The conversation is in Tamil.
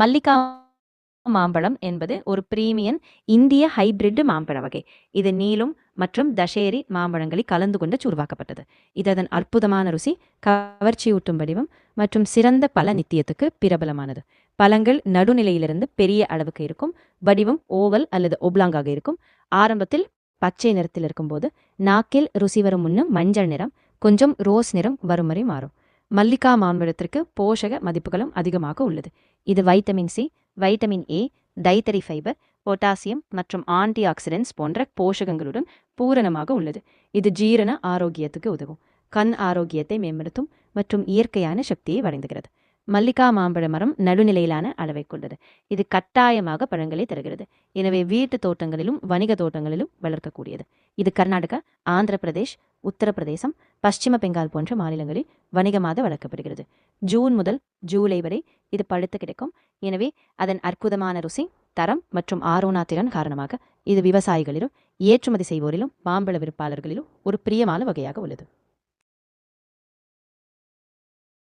மல்லிகா மாம்பழம் என்பது ஒரு பிரீமியன் இந்திய ஹைபிரிட் மாம்பழ வகை. இது நீலம் மற்றும் தஷேரி மாம்பழங்களை கலந்து கொண்டு உருவாக்கப்பட்டது. இது அதன் அற்புதமான ருசி, கவர்ச்சியூட்டும் வடிவம் மற்றும் சிறந்த பல நித்தியத்துக்கு பிரபலமானது. பழங்கள் நடுநிலையிலிருந்து பெரிய அளவுக்கு இருக்கும். வடிவம் ஓவல் அல்லது ஒப்லாங்காக இருக்கும். ஆரம்பத்தில் பச்சை நிறத்தில் இருக்கும்போது நாக்கில் ருசி வரும் முன்னும் மஞ்சள் நிறம், கொஞ்சம் ரோஸ் நிறம் வரும் வரை மாறும். மல்லிகா மாம்பழத்திற்கு போஷக மதிப்புகளும் அதிகமாக உள்ளது. இது vitamin C, vitamin A, dietary fibre, potassium மற்றும் ஆன்டி ஆக்சிடென்ட்ஸ் போன்ற போஷகங்களுடன் பூரணமாக உள்ளது. இது ஜீரண ஆரோக்கியத்துக்கு உதவும், கண் ஆரோக்கியத்தை மேம்படுத்தும் மற்றும் இயற்கையான சக்தியை வழங்குகிறது. மல்லிகா மாம்பழ மரம் நடுநிலையிலான அளவை கொண்டது. இது கட்டாயமாக பழங்களை தருகிறது. எனவே வீட்டு தோட்டங்களிலும் வணிக தோட்டங்களிலும் வளர்க்கக்கூடியது. இது கர்நாடகா, ஆந்திர பிரதேஷ், உத்தரப்பிரதேசம், பশ্চিಮ பெங்கால் போன்ற மாநிலங்களில் வணிகமாக வளர்க்கப்படுகிறது. ஜூன் முதல் ஜூலை வரை இது பழுத்து கிடைக்கும். எனவே அதன் அற்புதமான ருசி, தரம் மற்றும் ஆரோனா திறன் காரணமாக இது விவசாயிகளிலும் ஏற்றுமதி செய்வோரிலும் மாம்பழ விருப்பாளர்களிலும் ஒரு பிரியமான வகையாக உள்ளது.